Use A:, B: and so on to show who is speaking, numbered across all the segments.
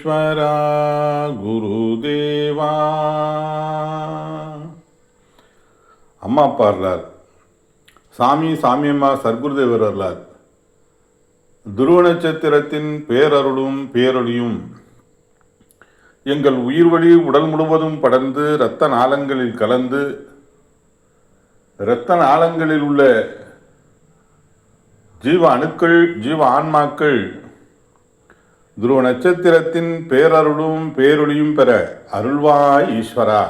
A: ஈஸ்வரா குருதேவா. அம்மா பாடுறார். சாமி சாமியம்மா சர்க்குருதேவர் வரலார். துருவ நட்சத்திரத்தின் பேரருளும் பேரொழியும் எங்கள் உயிர் வழி உடல் முழுவதும் படர்ந்து இரத்த நாளங்களில் கலந்து இரத்த நாளங்களில் உள்ள ஜீவ அணுக்கள் ஜீவ ஆன்மாக்கள் துருவ நட்சத்திரத்தின் பேரருளும் பேரொழியும் பெற அருள்வாய் ஈஸ்வரா.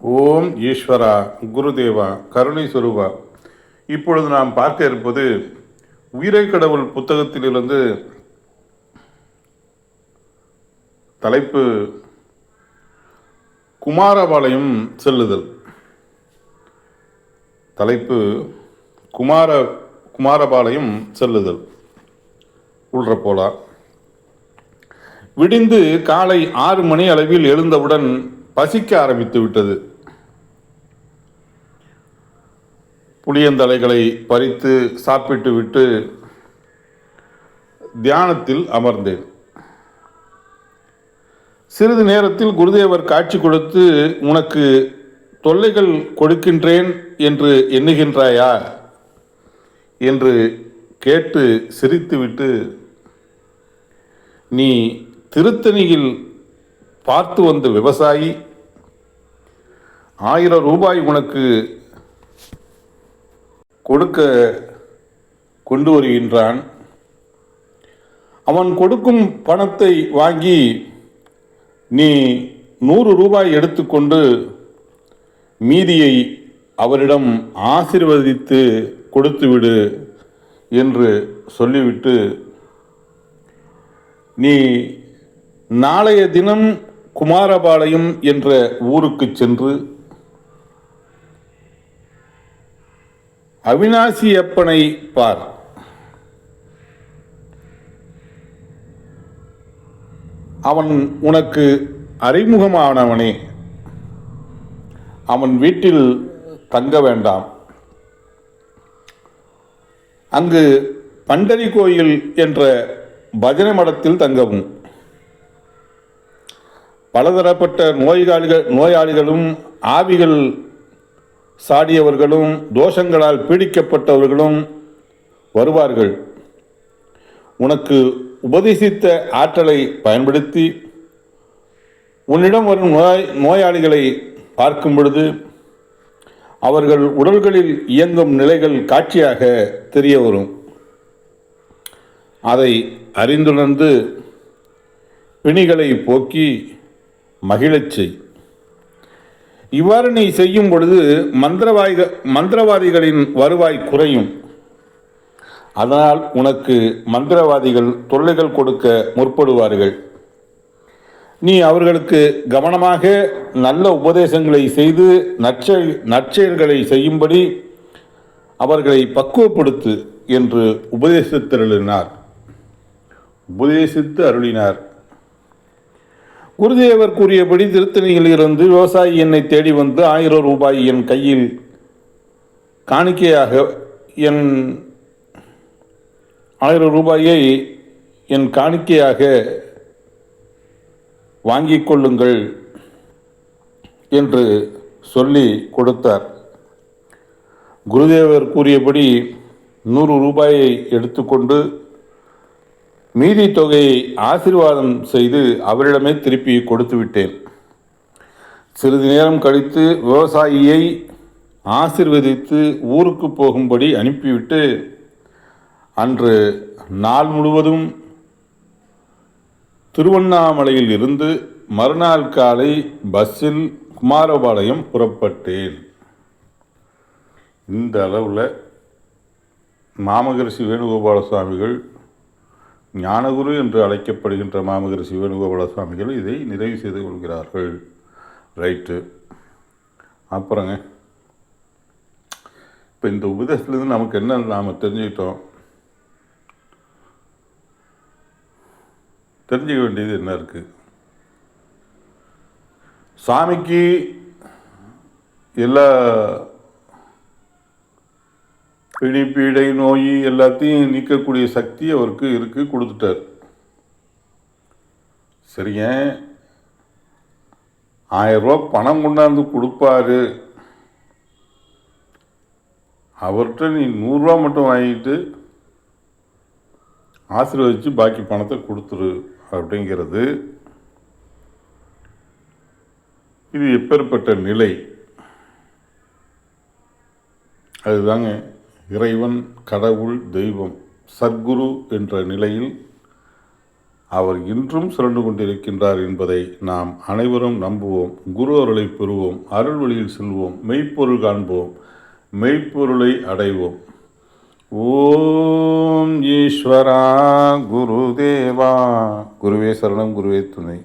A: ஓம் ஈஸ்வரா குருதேவா கருணை சொரூபா. இப்பொழுது நாம் பார்க்க இருப்பது உயிரை கடவுள் புத்தகத்திலிருந்து தலைப்பு குமாரபாளையம் செல்லுதல். தலைப்பு குமாரபாளையம் செல்லுதல். உள்ற போலாம். விடிந்து காலை 6 மணி அளவில் எழுந்தவுடன் பசிக்க ஆரம்பித்து விட்டது. புளியந்தலைகளை பறித்து சாப்பிட்டு விட்டு தியானத்தில் அமர்ந்தேன். சிறிது நேரத்தில் குருதேவர் காட்சி கொடுத்து, உனக்கு தொல்லைகள் கொடுக்கின்றேன் என்று எண்ணுகின்றாயா என்று கேட்டு சிரித்துவிட்டு, நீ திருத்தணியில் பார்த்து வந்த விவசாயி 1000 ரூபாய் உனக்கு கொடுக்க கொண்டு வருகின்றான். அவன் கொடுக்கும் பணத்தை வாங்கி நீ 100 ரூபாய் எடுத்துக்கொண்டு மீதியை அவரிடம் ஆசீர்வதித்து கொடுத்துவிடு என்று சொல்லிவிட்டு, நீ நாளைய தினம் குமாரபாளையம் என்ற ஊருக்கு சென்று அவிநாசியப்பனை பார். அவன் உனக்கு அறிமுகமானவனே. அவன் வீட்டில் தங்க வேண்டாம். அங்கு பண்டரி கோயில் என்ற பஜனை மடத்தில் தங்கவும். பலதரப்பட்ட நோயாளிகளும் ஆவிகள் சாடியவர்களும் தோஷங்களால் பீடிக்கப்பட்டவர்களும் வருவார்கள். உனக்கு உபதேசித்த ஆற்றலை பயன்படுத்தி உன்னிடம் வரும் நோயாளிகளை பார்க்கும் பொழுது அவர்கள் உடல்களில் இயங்கும் நிலைகள் காட்சியாக தெரிய வரும். அதை அறிந்துணர்ந்து பிணிகளை போக்கி மகிழச் செய். இவ்வாறு நீ செய்யும் பொழுது மந்திரவாதிகளின் வருவாய் குறையும். அதனால் உனக்கு மந்திரவாதிகள் தொல்லைகள் கொடுக்க முற்படுவார்கள். நீ அவர்களுக்கு கவனமாக நல்ல உபதேசங்களை செய்து நற்செயல்களை செய்யும்படி அவர்களை பக்குவப்படுத்து என்று உபதேசித்து அருளினார். குருதேவர் கூறியபடி திருத்தணியில் இருந்து விவசாயி என்னை தேடி வந்து 1000 ரூபாய் என் கையில் காணிக்கையாக 1000 ரூபாயை என் காணிக்கையாக வாங்கிக் கொள்ளுங்கள் என்று சொல்லி கொடுத்தார். குருதேவர் கூறியபடி 100 ரூபாயை எடுத்துக்கொண்டு மீதி தொகையை ஆசீர்வாதம் செய்து அவரிடமே திருப்பி கொடுத்து விட்டேன். சிறிது நேரம் கழித்து விவசாயியை ஆசீர்வதித்து ஊருக்கு போகும்படி அனுப்பிவிட்டு அன்று நாள் முழுவதும் திருவண்ணாமலையில் இருந்து மறுநாள் காலை பஸ்ஸில் குமாரபாளையம் புறப்பட்டேன். இந்த அளவில் மாமகரிஷி வேணுகோபால சுவாமிகள், ஞானகுரு என்று அழைக்கப்படுகின்ற மாமகரிஷி வேணுகோபால சுவாமிகள் இதை நிறைவு செய்து கொள்கிறார்கள். ரைட்டு. அப்புறங்க இப்போ இந்த உபதேசத்துலேருந்து நமக்கு என்ன நாம் தெரிஞ்சுக்கிட்டோம்? தெரிஞ்சுக்க வேண்டியது என்ன இருக்குது? சாமிக்கு எல்லா பிணி பீடை நோய் எல்லாத்தையும் நீக்கக்கூடிய சக்தி அவருக்கு இருக்குது, கொடுத்துட்டார். சரிங்க, 1000 ரூபா பணம் கொண்டாந்து கொடுப்பாரு, அவர்கிட்ட நீ 100 ரூபா மட்டும் வாங்கிட்டு ஆசீர்வதிச்சு பாக்கி பணத்தை கொடுத்துரு அப்படிங்கிறது இது எப்பேற்பட்ட நிலை? அதுதாங்க இறைவன், கடவுள், தெய்வம், சத்குரு என்ற நிலையில் அவர் இன்றும் சுரண்டு கொண்டிருக்கின்றார் என்பதை நாம் அனைவரும் நம்புவோம். குரு அருளை பெறுவோம், அருள் வழியில் செல்வோம், மெய்ப்பொருள் காண்போம், மெய்ப்பொருளை அடைவோம். ஓம் ஈஸ்வரா குருதேவா. குருவே சரணம், குருவே துணை.